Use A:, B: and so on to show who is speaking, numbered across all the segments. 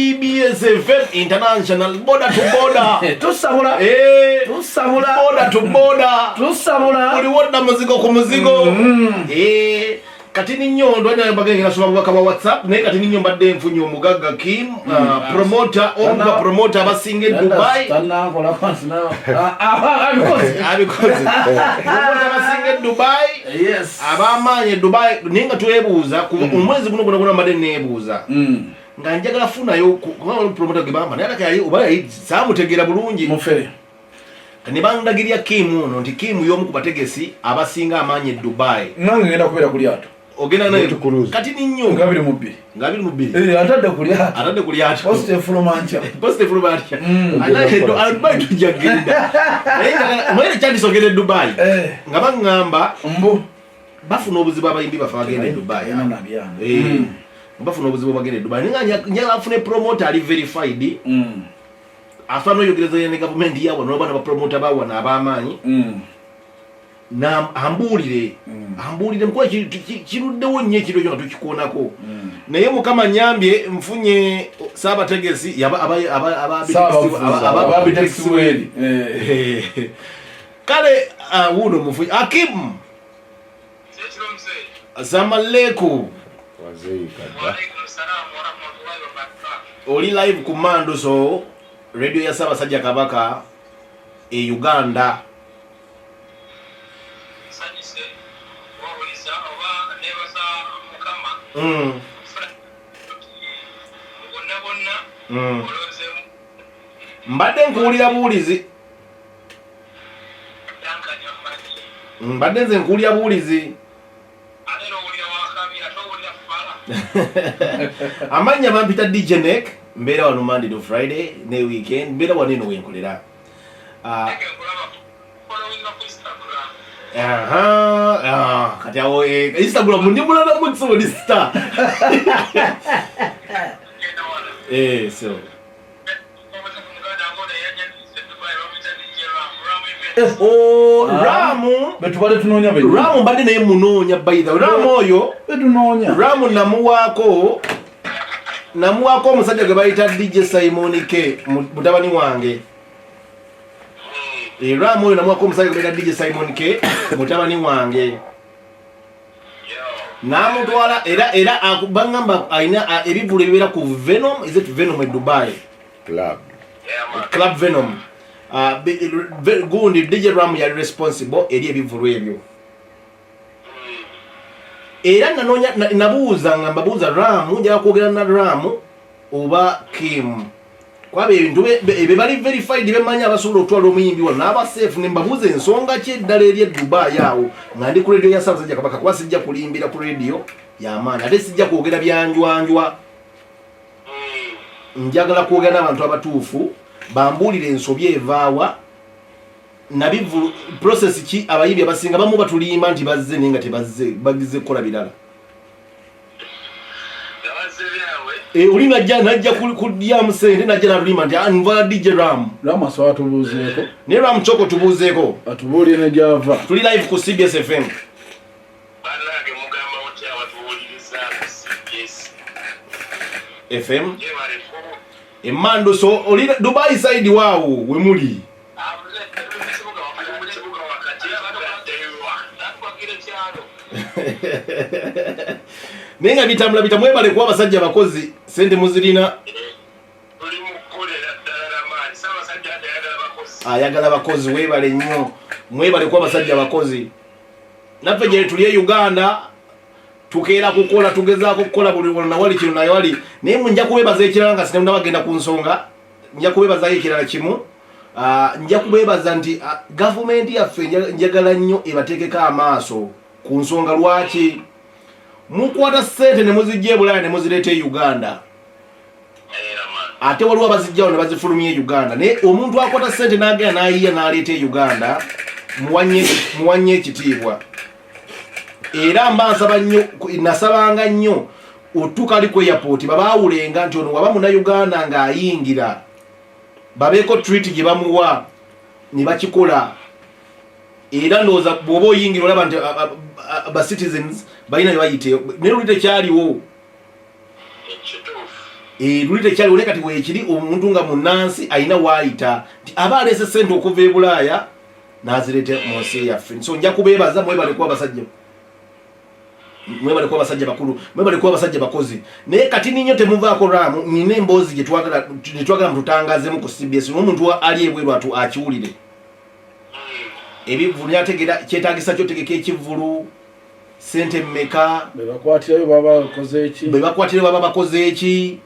A: CBS FM International border to border.
B: Tusamula. Tusamula.
A: Border to border.
B: Tusamula.
A: Kuli wona muzigo ku muzigo. Kati ninyo ndwanya bagenge nasoma kwa WhatsApp ne kati ninyo mbadde mfunyo Mugaga Kim promoter omba promoter abasinge Dubai.
B: Tanna kola kwansi na.
A: Abikoze. Promoter abasinge Dubai.
B: Yes.
A: Abamanye Dubai ninga twebuuza ku omwezi guno gona mbadde nebuuza. Nga njagala funa yo ku promoter gibamba naye kali oba samutegera bulungi.
B: Mufere.
A: Ne bandagiria Kim ono nti Kim yomu ku bategesi abasinga amanye Dubai.
B: Nange ngenda kubera kuli ato.
A: Ogenda nayo kati ninyo
B: ngabiri mubiri atadde kuli ato positive from mancha
A: anahedo Dubai tujagenda mwere cyandi sogere Dubai ngaba ngamba
B: mbu
A: bafuna obuzibu abayimbi bafagende Dubai bafuna obuzibu bagende Dubai ninga afune promoter ali verified afano yogereza ya government yawo no bana ba promoter bawo na abamanyi na ambulire mko kirudde wonye kiro cyo tukikuonako naye mukama nyambye mfunye saba tegesi ababi taxi weli kale wuno mfunye Akim Assalamu alaikum
C: wazee kada
D: salaam wa rahmatullahi wa barakatuh.
A: Oli live kumando so radio ya Saba Sajja Kabaka Uganda mbadde nkuwulira buwulizi mbadde nze nkuwulira buwulizi amanya bampita DJ Nek mbeera wano Monday to Friday ne weekend mbeera wano eno wenkolera kati awo Instagram ndi mulala mutsoli star so Ramu
B: betubale tunonya be
A: Ramu mbadde naye munonya by the Ramu oyo
B: betunonya
A: Ramu namuwako omusajja gwe bayita DJ Simon K mutabani wange Ramu oyo namuwako omusajja gwe bayita DJ Simon K mutabani wange namutwala era akubangamba aina ebivulu ebibeera ku Venom is it Venom in Dubai Club Venom gundi DJ Ramu yali responsible eri ebivulu ebyo era nanonya nabuuza ngamba buuza Ramu njala kwogera na Ramu oba Kim kwabe ebintu ebe bali verified bemanya abasobola otwala omuyimbi wano n'aba safe ne mbabuuza ensonga ki eddala eri Dubai awo nga ndi ku radio ya Saba Sajja Kabaka kuba sijja kulimbira ku radio y'amaanyi ate sijja kwogera byanjwanjwa njagala kwogera n'abantu abatuufu bambuulire ensobi evaawa nabivu process ki abayimbi abasinga bamu batulimba nti bazze nenga tebazze bagize kola bilala ulina najja kudya musende najja nalima nti anva DJ Ram
B: asawa tubuzeeko
A: ne Ram choko tubuzeeko
B: atubulire ne java
A: tuli live ku CBS FM
D: Balage mugamba oti abatuwuliriza CBS
A: FM emando so oli Dubai side waawo we muli nenga bitambula bitamwebale kuba basajja bakozi sente muzirina ayagala bakozi webale nnyo mwebale kuba basajja bakozi naffe gye tuli Uganda tukeera kukola tugezaako kukola buli wonna wali kino naye wali naye nja kubebaza ekirala nga sinema bagenda ku nsonga nja kubebaza ekirala kimu nja kubebaza nti government yaffe njagala nnyo ebateekeko amaaso ku nsonga lwaki mukwata sente ne muzijje Bulaya ne muzireete Uganda ate waliwo abazijjawo ne bazifulumye Uganda naye omuntu akwata sente n'agenda n'ayiya n'aleeta Uganda muwanye ekitiibwa era mbasaba nnyo nasabanga nnyo otuka ali ku airport babaawulenga nti ono waba muna Uganda ng'ayingira babeeko treat gye bamuwa ne bakikola era ndowooza bw'oba oyingira olaba nti ba citizens balina bye bayite naye luli tekyaliwo lulite kyali oleka ti wekiri omuntu nga munansi ayina waayita nti aba alese ssente okuva e Bulaaya n'azirete mu nsi yaffe. So nja kubeebaza mwebale kuba abasajja, mwebale kuba abasajja bakulu, mwebale kuba abasajja bakozi. Naye kati ninyo temuvaako raamu, nina emboozi gye twagala mututangaazemu ku CBS n'omuntu ali ebweru akiwulire. Ebivulu yategeera kyetaagisa kyotegeka ekivulu, ssente mmeka,
B: bebakwatirayo baba bakoze eki.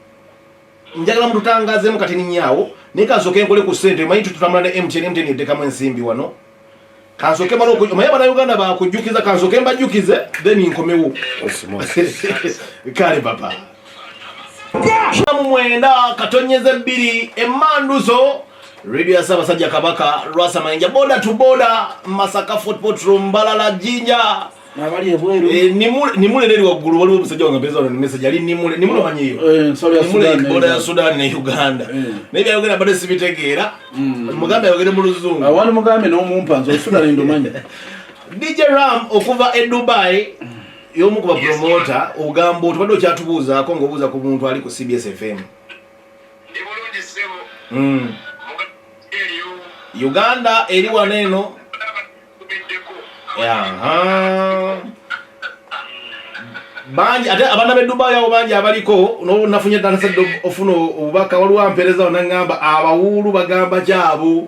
B: Njagala
A: mututangaazemu kati ninyaawo, naye kansooke nkole ku ssente. Omanyi tutambula ne MTN eddekamu ensimbi wano. Kansooke mala omanyi Abannayuganda bakujjukiza, kansooke mbajjukize then nkomewo. Kale papa. Mu 9 katonyeze 2 emmanduzo radio ya Ssaabasajja Kabaka Lwasa Mayinja boda to boda Masaka Fort Portal Mbalala Jinja
B: nabali ebweru
A: nimule neri waggulu waliwo omusajja wange mpeza wano message ali nimule manyiyo boda ya Sudan ne Uganda naye byayogera bade sibitegeera mugambe ayogere mu Luzungu
B: awali mugambe n'omumpanzo Sudan ndomanya
A: DJ Ram okuva e Dubai y'omu ku promoter ogambo tubadde okyatubuuzaako ng'obuuza ku muntu ali ku CBS FM. Uganda eri wano eno bangi ate abaana b'e Dubai abo bangi abaliko nafunye danasadde ofuna obubaka waliwo ampeereza onangamba abawuulu bagamba kyabo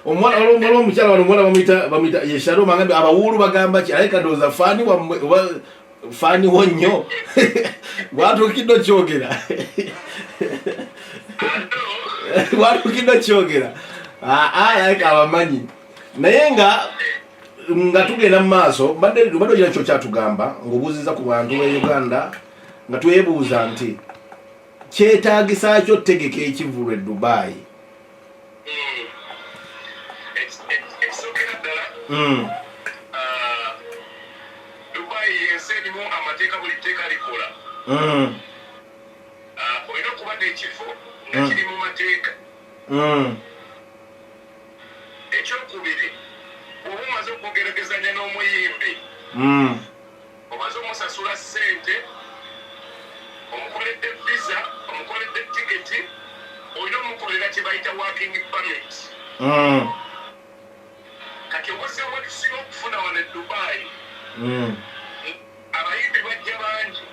A: omwana omukyala wano omwana bamuyita yeshalo mangambe abawuulu bagamba ki aleka ndowooza faani wo nnyo watuukidde okyogera watuukidde okyogera aleka abamanyi naye nga tugenda mu maaso badde olina kyo kyatugamba ng'obuuziza ku bantu b'e Uganda nga twebuuza nti kyetaagisa kyo tegeka ekivulu e Dubai.
D: Dubai yensi erimu amateeka buli tteeka likola. Olina okuba n'ekifo nga kiri mu mateeka. Ekyokubiri, oba omaze okwogeragezanya n'omuyimbi omaze omusasula ssente, omukoledde visa, omukoledde tiketi, olina omukolera kye bayita working permit. Kati obuzzi obwetusinga okufuna wano e Dubai abayimbi bajja bangi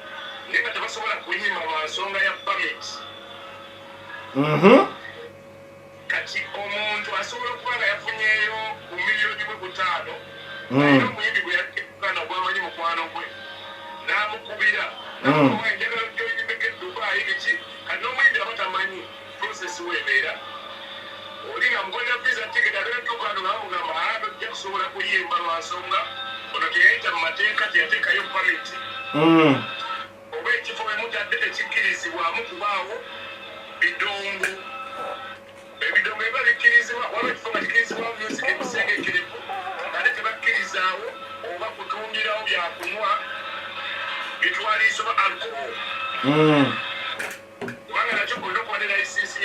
D: naye nga tebasobola kuyimba lwa nsonga ya permit. Kati omuntu asobola okuba nga yafunyeyo ku miliyoni bwe 5 era omuyimbi gwe yakana gw'amanyi mukwano gwe n'amukubira namuwa enjagala gy'oyimbeko e Dubai biki kati n'omuyimbi aba tamanyi process weebeera. Oli nga mukolera visa ticket ateetukano namugamba tojja kusobola kuyimba lwa nsonga ono teyayita mu mateeka teyateekayo permit oba ekifo we mutadde tekikkirizibwamu kubaawo bidongo. Ebidongo eba bikkirizibwa waba ekifo nga kikkirizibwamu music emisengekirivu ate tebakkirizaawo oba kutundirawo byakunywa bitwaliiso ba alcohol kubanga nakyo olina okuba ne layisinsi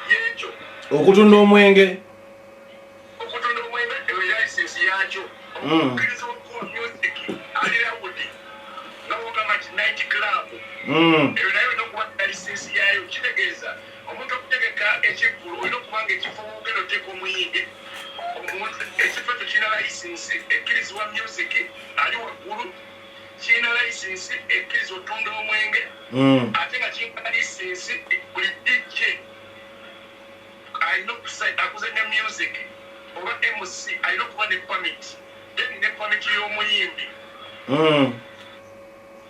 D: y'ekyo
A: okutunda omwenge
D: eyo layisinsi yakyo omukkiriza okuwa music ali lawudi nogamba ti night club eyo nayo olina okuba layisinsi yayo. Kitegeeza omuntu okutegeka ekivulu olina okuba nga ekifo wogenda oteeka omuyimbi ekifo ekyo kirina layisinsi ekkirizibwa music ali waggulu, kirina layisinsi ekkiriza otunda omwenge ate nga kirina layisinsi buli DJ alina akuzanya music oba MC alina okuba ne permit then ne permit y'omuyimbi.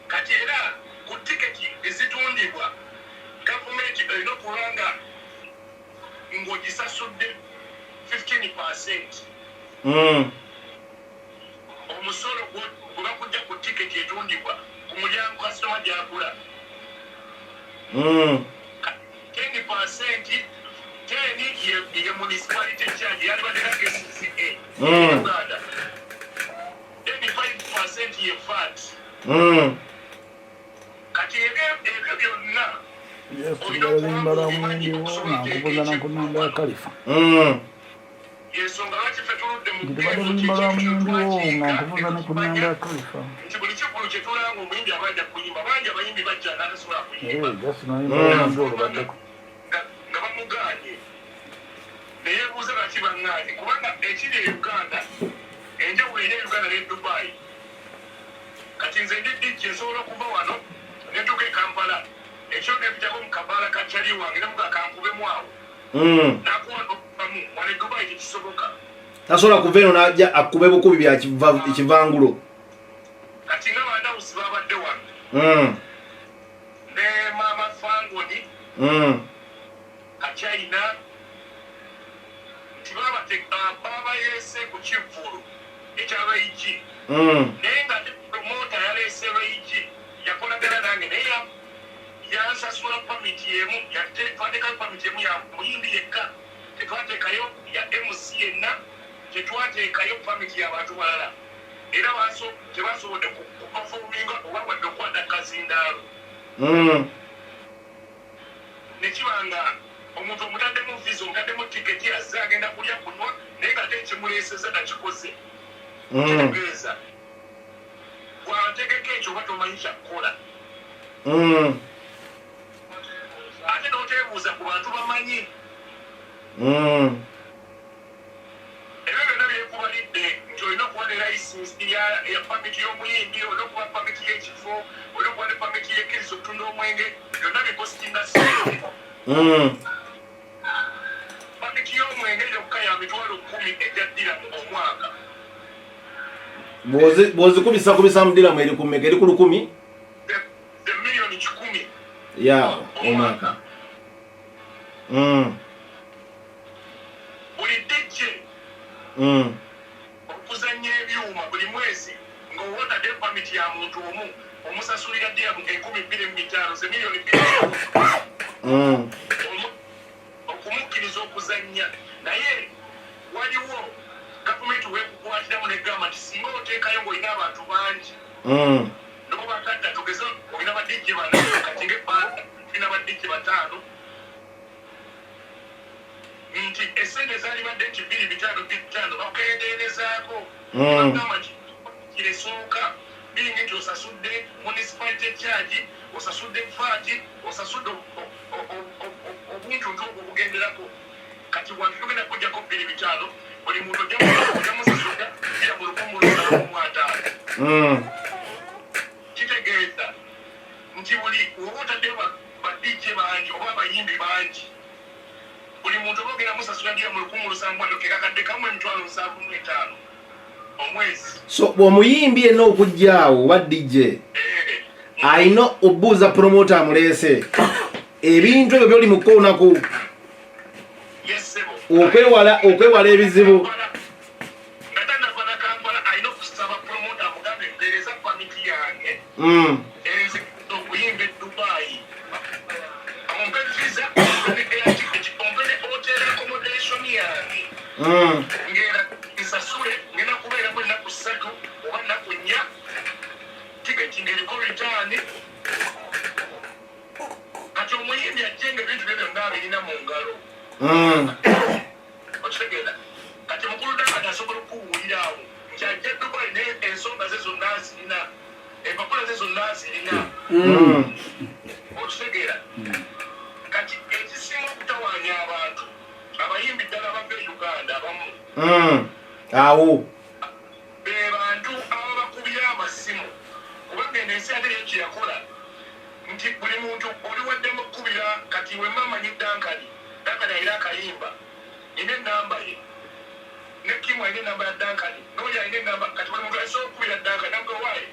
D: Kati era ku tiketi ezitundibwa gavumenti erina okuba nga ng'ogisasudde 15% omusolo gwe bakujja ku tiketi etundibwa ku mulyango kasitoma gy'agula 10% ye municipality charge yalibadde KCCA Uganda 25% ye VAT. Kati ebyo byonna
B: olina okuba nga obimanyi okusobola okuteeka ekivulu.
D: yensonga lwaki ffe tuludde mu nti buli kikulu kye tulanga omuyimbi abajja kuyimba bangi abayimbi bajja n'atasobola kuyimba nga bamuganye neyebuuza lwaki banganye kubanga ekiri e Uganda enjawulo eri e Uganda ne Dubai kati nze ndi dijja nsobola okuva wano netuuka e Kampala ekyo nebijako mu kabaala ka kyali wange nemuga kankubemu awo nakuwanokuvamu wano e Dubai tekisoboka
A: tasobola kuva eno n'ajja akube bukubi bya kivangulo
D: kati nga bandawusi babadde wano ne maama Fangoni Kachina nti baba yeese ku kivvulu ekyabayigi naye nga promota yaleese bayigi yakolagana nange naye yansasula pamiti emu twatekayo pamiti emu ya muyimbi yekka tetwateekayo ya MC yenna tetwateekayo pamiti y'abantu balala era tebasobodde kupafominga oba wadde okukwata kazindaalo nekibanga omuntu omutaddemu visa omutaddemu tiketi azze agenda kulya kunywa naye nga tekimuleeseza nakikoze kitegeeza bwategeka ekyo oba tomanyi kyakukola ate n'oteebuuza ku bantu bamanyi ebyo byonna byekubalidde nti olina okuba ne layisinsi ya pamiti y'omuyimbi olina okuba pamiti y'ekifo olina okuba ne pamiti y'ekkiriza okutunda omwenge byonna bikositinga sente pamiti y'omwenge yokka ya mitwalo 10 ejja diramu omwaka
A: bw'ozikubisa mu diramu eri ku mmeka eri ku 10
D: miliyoni 10
A: ya omwaka
D: buli dijje okuzanya ebyuma buli mwezi ng'owotadde pamiti ya muntu omu omusasulira diramu 25,000 ze miliyoni 2 okumukkiriza okuzanya naye waliwo gavumenti wekukwatiramu negamba nti singa oteekayo ng'olina abantu bangi nokubakadda tugeze olina badijje bana kati ng'ebbanga tulina badijje 5 nti esente zaalibadde nti 2,5 bakendeerezaako bagamba nti kiresooka biringa nti osasudde municipality charge osasudde faati osasudde obuntuntu obwo bugenderako kati wantu tugenda kujjako 2,5 buli muntu ojamusasudda era mu 1,500 kitegeeza nti buli oba otaddeyo badijje bangi oba abayimbi bangi buli muntu oba ogenda musasula dira mu 1,700 kekakadde kamu 75,000 omwezi
A: so omuyimbi yenna okujjaawo oba DJ alina obuuza promota amuleese ebintu ebyo byoli mukoonaku okwewala ebizibu
D: nga tanavana Kampala alina okusaba promota amugambe mpeereza pamiti yange enze okuyimba e Dubai ompe visa ompe ne hotel accommodation yange ngera nsasule ngenda kubeeramu ennaku 3 oba ennaku 4 tiketi ng'eriko ritaani kati omuyimbi ajjenga ebintu byo byonna abirina mu ngalo okitegeera kati mukulu Dakati asobola okuwulira awo nti ajja Dubai naye ensonga ze zonna azirina empapula ze zonna azirina okitegeera kati ekisinga okutawaanya abantu abayimbi ddala bava e Uganda abamu
A: awo
D: be bantu aba bakubira amasimu kubanga eno ensi ate yekiyakola nti buli muntu oli waddemu okukubira kati we mamanyi Dankani alina akayimba ine enamba ye ne Kimu alina enamba ya Dankani n'oli alina enamba kati buli muntu asobola okukubira Dankani nabwe waaye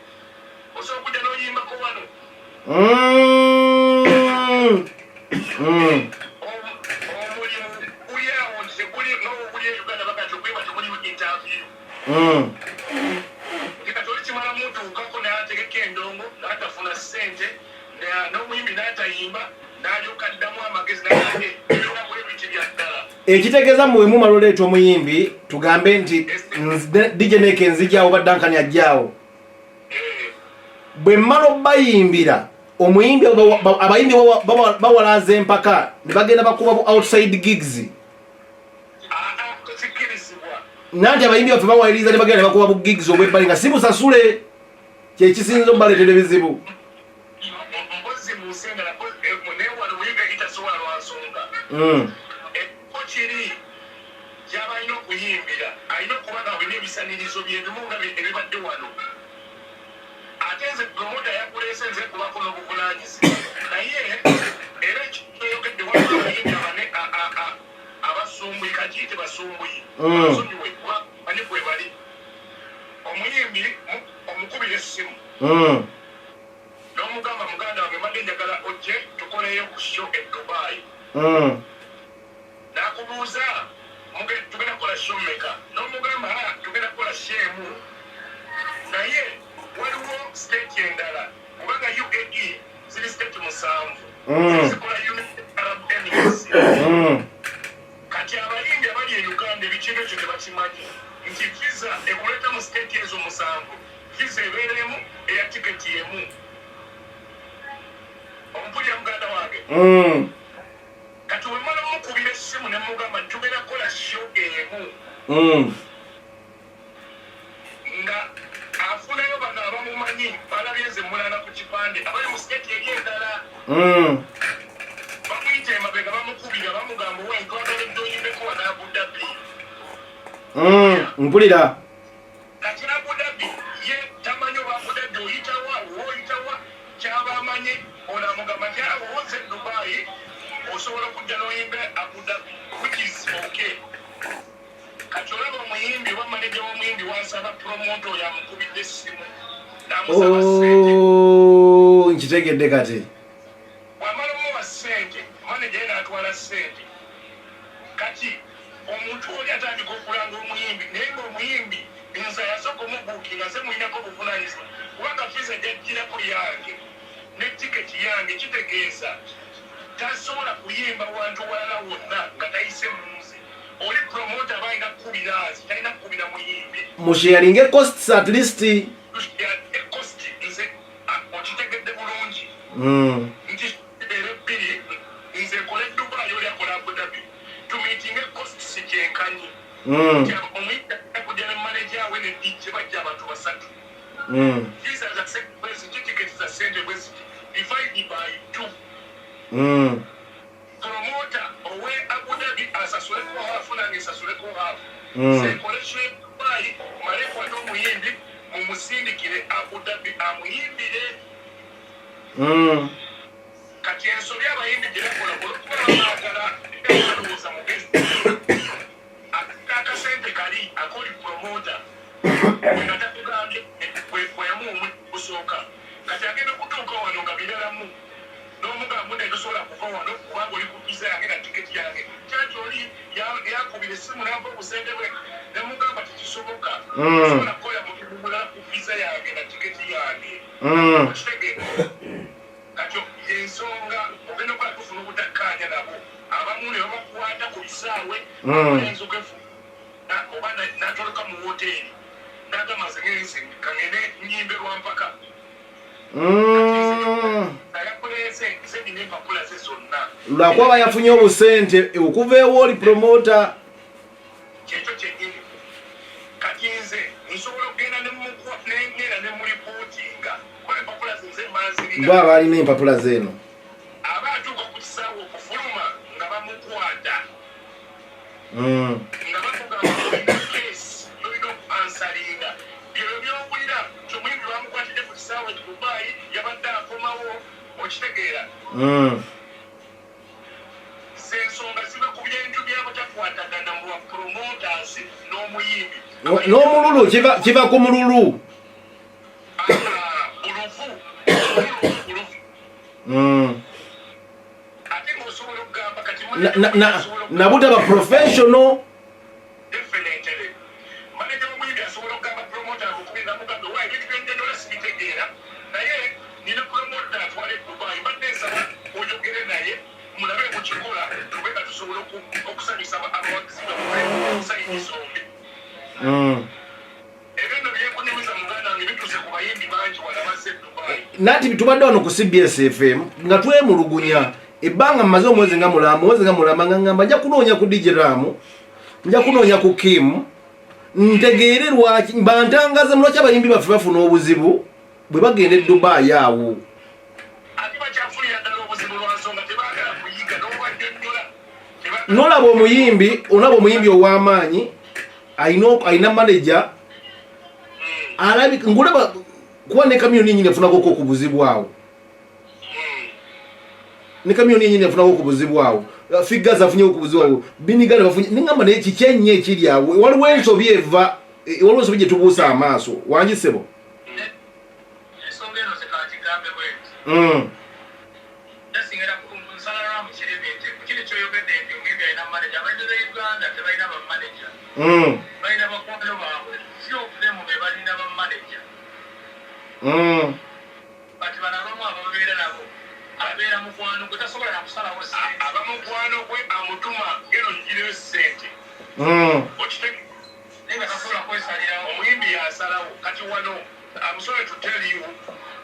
D: osobola okujja n'oyimbako wano omulimu guli awo nti teguli n'obuguli e Uganda bakati okuyimba teguli interview kati oli kimala mutuukako n'ategeka endongo n'atafuna ssente n'omuyimbi n'atayimba n'alyoka addamu amagezi naye ebinabwe biti bya ddala
A: ekitegeeza muwe mumala oleeta omuyimbi tugambe nti DJ Neke nzijaawo ba Dankani ajjaawo bwe mmala obayimbira omuyimbi abayimbi bawalaza empaka ne bagenda bakuba outside gigs Nanti abayimbi baffe bawayiriza ne bagenda bakuba bu gigs obwebbali nga si busasule kye kisinza obaleetera ebizibu.
D: Kiri y'abalina okuyimbira alina okuba nga alina ebisanirizo byebimu nga ebibadde wano ate nze promota yakuleese nze kubako n'obuvunaanyizibwa naye era ekitoyogedde waliwo abayimbi abasumbuyi kakiyite basumbuyi basonyiwe bani kwe bali omuyimbi omukubira essimu n'omugamba muganda wange mbadde njagala ojje tukoleyo ku show e Dubai nakubuuza tugenda kukola showmaker n'omugamba tugenda kukola shemu naye waliwo state endala kubanga UAE ziri state 7 zikola Arab Emirates kati abayimbi abali e Uganda ebikintu ekyo tebakimanyi nti visa ekuleta mu state ezo 7 visa ebeeremu eya tiketi yemu ompulira muganda wange kati wemala mukubira essimu ne mugamba tugenda kukola show emu nga afunayo bano abamumanyi balabye nze mulana ku kipande abali mu state eri endala bamuyita emabega bamukubira bamugamba owa twagala eddoyimbeko wana Abu Dhabi
A: mpulira
D: kati Abu Dhabi ye tamanyi oba Abu Dhabi oyitawa woyitawa kyaba amanyi onamugamba tyawo woze Dubai osobola kujja n'oyimba Abu Dhabi which is okay kati olaba omuyimbi oba maneja w'omuyimbi wansaba promoto yamukubidde essimu namusaba ssente
A: nkitegedde kati
D: wamala omuwa ssente maneja ye n'atwala ssente kati omuntu oli atandika okulanga omuyimbi naye ng'omuyimbi nze yasooka omubuukinga nze mulinako obuvunaanyizibwa kubanga fiisa jajjirako yange ne tiketi yange kitegeeza tasobola kuyimba wantu walala wonna nga tayise munze oli promota balina kukubira azi talina kukubira muyimbi
A: musharinge costs at least
D: cost nze okitegedde bulungi nti ebeera ebbiri nze ekole Dubai oli akola Abu Dhabi tumiitinge costs kyenkanyi omuyimbi akujja ne manager we ne DJ bajja abantu 3 visa za sekwezi tiketi za sente bweziti divide by 2 promoter owe Abu Dhabi asasule ko hafu nange sasule ko hafu sekoleshe Dubai mare kwa ndo muyimbi mumusindikire Abu Dhabi amuyimbire kati ensoli abayimbi girakola kuba bagala ebiroza mu business akaka sente kali akoli promoter ngatakugambye kweyamu omusooka kati agenda kutuuka wano nga biralamu n'omugamba nti tosobola kuva wano kubanga oli ku visa yange na tiketi yange kyaki oli yakubira essimu nava obusente bwe ne mugamba tekisoboka sobola kukola mulimu mulala ku visa yange na tiketi yange okitegeera kati yensonga ogenda okola tufuna obutakkaanya nabo abamu ne babakwata ku bisaawe oyinza okwefuuna oba natoloka mu woteeri n'agamba nze kangende nyimbe lwampaka
A: lwakuba yafunye obusente okuva ewooli promota
D: kyekyo kyenyini kati nze nsobola okugenda nengenda ne mulipootinga kuba empapula zinze manzirina
A: bo abalina empapula zeeno
D: aba atuuka ku kisaawe okufuluma nga bamukwata nga bamugamba olina kesi olina okuansalinga byebyo byowulira kyomuyimbi bamukwatidde ku kisaawe Dubai yabadde akomawo okitegeera zensonga ziba ku byenju byabutakwatagana mu promoters n'omuyimbi
A: n'omululu kiva ku mululu
D: ate ng'osobola okugamba kati
A: nabutaba professional
D: definitely manager w'omuyimbi asobola okugamba promoter akukubira mugambe wa ebintu byenjagala sibitegeera naye nina promoter atwale Dubai mbadde nsaba oyogere naye mulabe mukikola tube nga tusobola okusanyusa abawagizi okusayinisa ombi ebintu byenkunyumiza muganda wange bituuse ku bayimbi bangi wala bazze Dubai
A: nati tubadde wano ku CBS FM nga twemulugunya ebbanga mmaze omwezi nga mulamba nga ngamba nja kunoonya ku DJ Ramu nja kunoonya ku Kim ntegeere lwaki bantangaza mulwaki abayimbi baffe bafuna obuzibu bwe bagenda e Dubai awo nolaba omuyimbi ow'amaanyi alina manager alabika ngulaba kuba ne kamyoni nyingi afunako ku buzibu awo ne kamyoni nyingi afunako ku buzibu awo figures afunye ku buzibu awo binigala bafunye ningamba ne kikyenye ekiri awo waliwo ensobi eva waliwo ensobi gye tubuusa amaaso wangisebo
D: I'm sorry to tell you,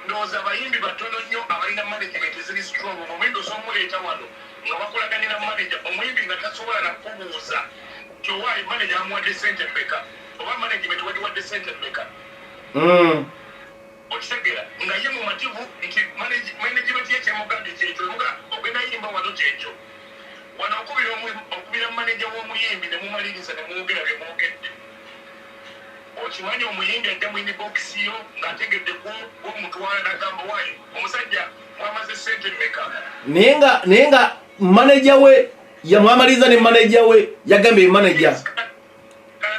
D: those abayimbi batono nnyo abalina management ziri strong omwendo somuleeta wano nga bakolaganira manager omuyimbi nga tasobola nakubuuza tiowaayi manager amuwadde sente mmeka oba management wadiwadde sente mmeka okitegeera nga ye mumativu nti management ye kyemugambye kyekyo emuga ogenda yimba wano kyekyo wano okubira manager w'omuyimbi ne mumaliriza ne mwogera bye mwogedde okimanyi omuyimbi ajja mu inbox yo ng'ategedde omutwala n'agamba waayo omusajja mwamaze sente mmeka
A: naye nga manager we yamwamaliriza ne manager we yagambye manager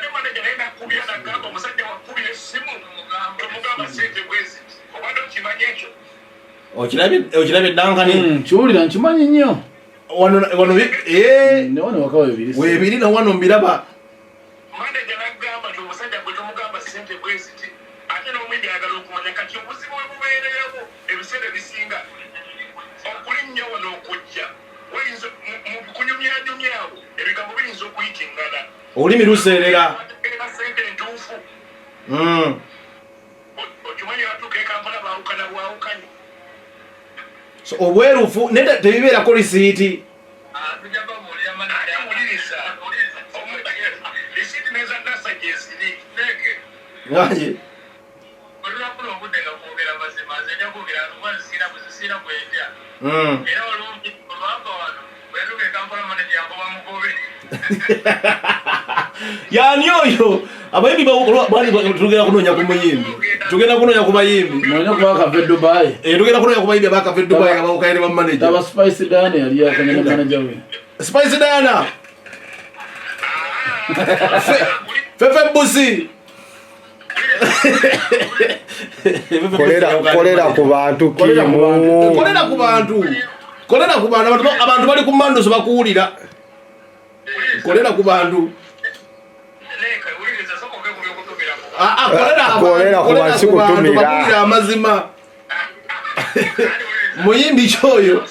D: ne manager naye nakubira n'agamba omusajja wakubira essimu tomugamba sente bwezi obadde okimanyi ekyo
A: okirabye dankani
B: kiwulira nkimanyi nnyo
A: wano
B: newano waka
A: webiri na wano mbiraba
D: manager n'agamba nti omusajja gwe tomugamba sente bwezi ti ate n'omwimbi ayagala okumanya kati obuzibu bwe bubeererawo ebiseera ebisinga okulinnya wano okujja wayinza mu kunyumyanyumyawo ebigambo biyinza okuyitingana
A: olulimi luseerera
D: sente entuufu okimanyi batuuka ekampala baawukana bwawukanye
A: so obwerufu naye tebibeerako lisiiti
D: lisiiti neza nasa gyeziri
A: ngaye
D: olulakula obudde nga kwogera mazima nze nja kwogera sina bwendya era olwamba wano bwetuka ekampala manager yangoba mugobe
A: yani oyo abayimbi tugenda kunoonya ku muyimbi tugenda kunoonya ku bayimbi
B: noonya kubakava e Dubai
A: tugenda kunoonya ku bayimbi abakava e Dubai nga bawukaire ba manager
B: aba Spice Diana yali yakanya ne manager we
A: Spice Diana Fefe Busi
C: kolera ku bantu
A: abantu bali ku mandoso bakuwulira kolera ku bantu
C: kolera ku bantu
A: bakuwulira amazima muyimbi kyoyo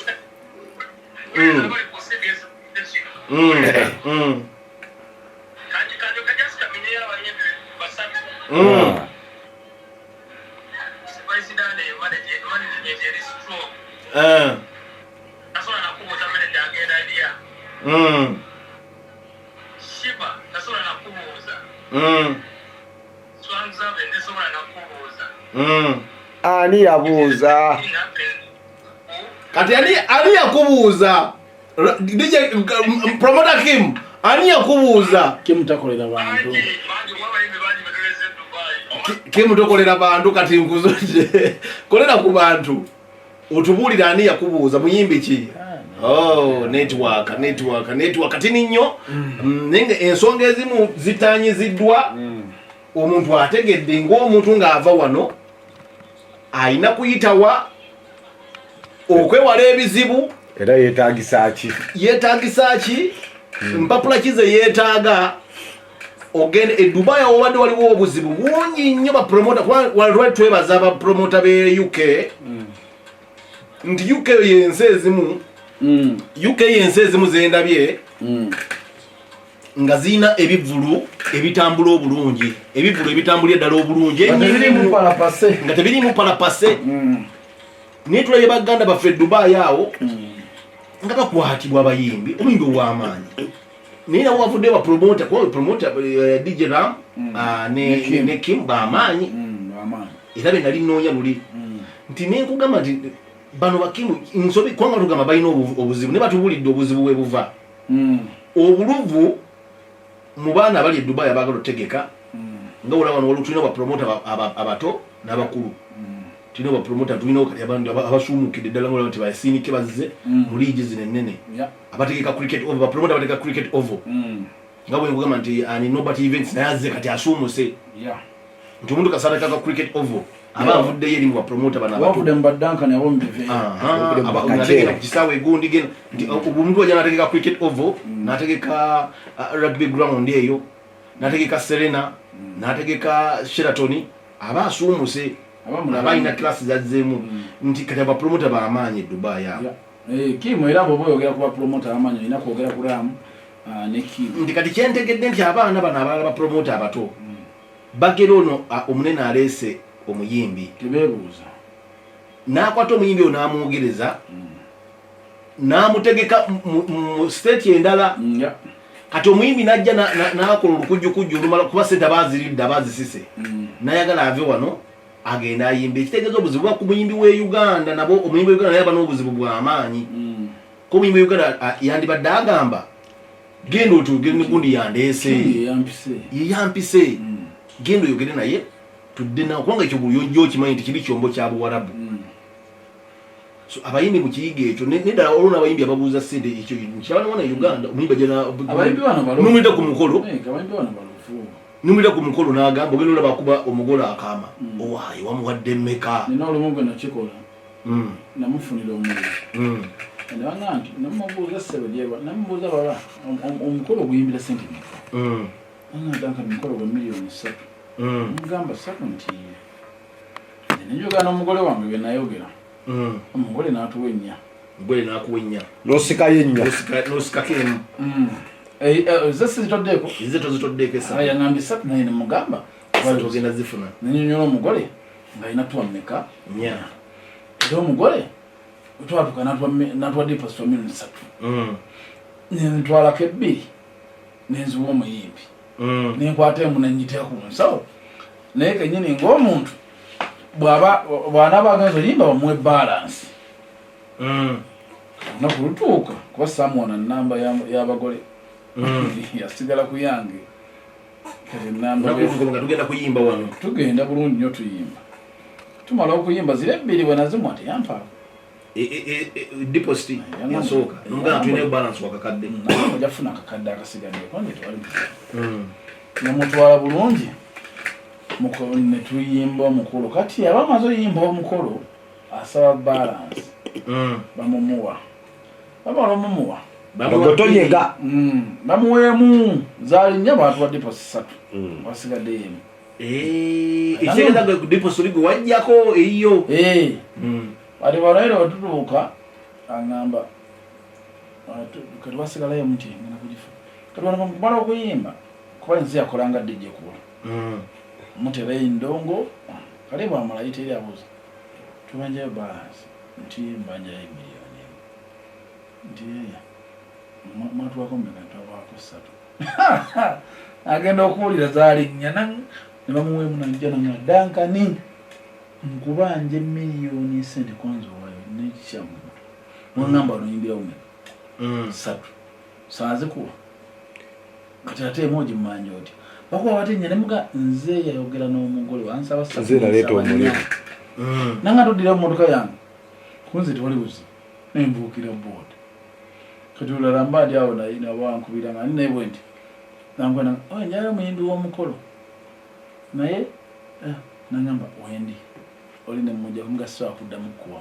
C: ani yabuuza
A: kati ani yakubuuza DJ promoter Kim ani yakubuuza
B: Kim takolera bantu
A: Kim tokolera bantu kati nkuzodde kolera ku bantu otubuulira ani yakubuuza muyimbi ki network katini nnyo nenge ensonga ezimu zitanyiziddwa omuntu ategedde ng'omuntu ng'ava wano ayina kuyitawa okwewala ebizibu
C: era yeetagisa ki mpapula kize yeetaaga ogende e Dubai obadde waliwo obuzibu bungi nnyo bapromota kuba twebaza abapromota be UK nti UK yensi ezimu zendabye nga zina ebivulu ebitambula obulungi ebivulu ebitambulira ddala obulungi nga tebirimu palapase naye tulabye baganda baffe Dubai awo nga bakwatibwa abayimbi omuyimbi ow'amaanyi nina wavudde ba promoter kwa promoter DJ Ram ne Kim bamanyi
B: bamanyi
C: era be nali nonya luli nti nenkugamba nti bano bakimu nsobi kwanga tugamba balina obuzibu ne batubulidde obuzibu bwe buva obuluvu mu baana bali Dubai abagalo tegeka nga wala wano tulina ba promoter abato n'abakulu tulina ba promoter tulina okali abantu abasumukide ddala ngo nti basinike bazze mu ligi zinene abategeka cricket over ba promoter abategeka cricket over nga bwe ngugamba nti ani nobody events nayaze kati asumuse nti omuntu kasana kaka cricket over abavudde yeri mu promoter bana
B: abavudde mbaddanka nabo mbive
C: abategeka kisawe gundi gen nti omuntu wajana ategeka cricket over nategeka rugby ground eyo nategeka Serena nategeka Sheraton abasumuse abaina class zazzemu nti kati aba promoter ba amanyi Dubai ya
B: Kim era bobo yogera ku ba promoter amanyi ina kwogera ku Ram ne Kim
C: nti kati kyentegedde nti abaana bana abala ba promoter abato bagerono omunene alese omuyimbi
B: tebebuuza
C: nakwata omuyimbi ono namugereza namutegeka mu state endala kati omuyimbi najja nakola olukujjukujju olumala kuba sente abaziridde abazisise nayagala ave wano agenda ayimba ekitegeeza obuzibu ku muyimbi we Uganda nabo omuyimbi we Uganda naye bano obuzibu bw'amaanyi ko omuyimbi we Uganda yandibadde agamba genda otugende gundi yandeese yampise genda oyogere naye tudde nawe kubanga ekyo buyonjo okimanyi nti kiri kyombo kya Buwarabu so abayimbi mu kiyiga ekyo nedala olwona abayimbi ababuuza sente ekyo kyabana wana Uganda omuyimbi ajana numulira ku mukolo numulira ku mukolo n'agamba ogenda olaba akuba omugolo akaama owaayi wamuwadde mmeka
B: nina olumungu nakikola namufunira omuliro nabanga nti namubuuza ssebe lyeba namubuuza baba omukolo guyimbira sente anataka mukolo gwa milioni 3 mugamba 3 nti nenjogana omugole wange bwe nayogera omugole n'atuwenya
C: mugole n'akuwenya
A: nosikayo ennyo
C: nosikakemu
B: zese zitoddeko
C: zitoddeko esa
B: yangambye 3 naye nemugamba
C: tugenda zifuna
B: nenyonyola omugole ng'alina tuwa mmeka
C: nya
B: era omugole twatuka natuwadde pasito milioni 3 nentwalako ebbiri nenziwa omuyimbi nenkwata emu nenyitira ku nsawo naye kenyini ng'omuntu bw'anaaba agenza oyimba bamuwe balansi olunaku lutuuka kuba samuwana nnamba y'abagole yasigala ku yange
C: tugenda kuyimba wano
B: tugenda bulungi nnyo tuyimba tumala okuyimba zira ebbiri bwe nazimu ati yampaawo
C: deposit yasooka nomugana tulina balance wakakadde
B: ojafuna akakadde akasigadde namutwala bulungi ne tuyimba omukolo kati abamaze oyimba omukolo asaba balance bamumuwa bamala omumuwa
A: bagotonyega
B: bamuweemu zaali nnya batuwadde posi 3 wasigadde yemu
C: ekitegeeza deposit gwe wajjako eyiyo
B: ati balaira watutuuka agamba kati wasigalayo muti ngena kugifa kati bamala okuyimba kuba nsi yakolanga ddejje kuba muterayo ndongo kale bwamala yita eri abuuza tubanjayo balance nti mbanjayo miliyoni nti mwatuwako mmeka ntwabako 3 agenda okuwulira zaali nnya ne bamuweemu najja nanadankani nkubanje miliyoni sente kwanza wayo nekyamu mwangamba oluyimbira umeka 3 saaze kuwa kati ate emoji mmanja oti bakuwa wate nnya nemuga nze yayogera n'omugole wansaba 3
A: nze naleeta omuliro
B: nanga tuddira mu motoka yange kunze tewali buzi nembuukira board kati olalamba ati awo nayina wankubira nga ninaye bwe nti nangwena njayo omuyimbi w'omukolo naye nangamba wendi oli nemujja kumugasa akuddamu kuwa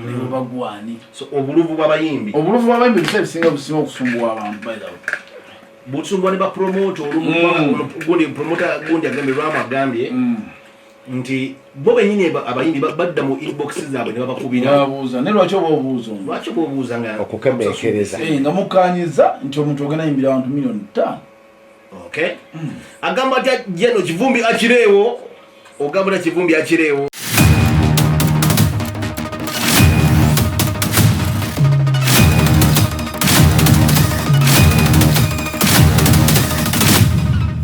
B: lero bagwani
C: so obuluvu bw'abayimbi
B: biseera bisinga businga okusumbuwa abantu bairawo
C: butusumbwa ne bapromote olugundi promoter gundi agambye Rama agambye nti bo benyini abayimbi badda mu inbox zaabwe ne babakubira
B: babuuza ne lwaki obuuza
C: nga
A: okukebeekereza
B: nga mukanyiza nti omuntu ogenda yimbira abantu milioni 5
C: okay agamba ati jeno kivumbi akireewo ogamba kivumbi akireewo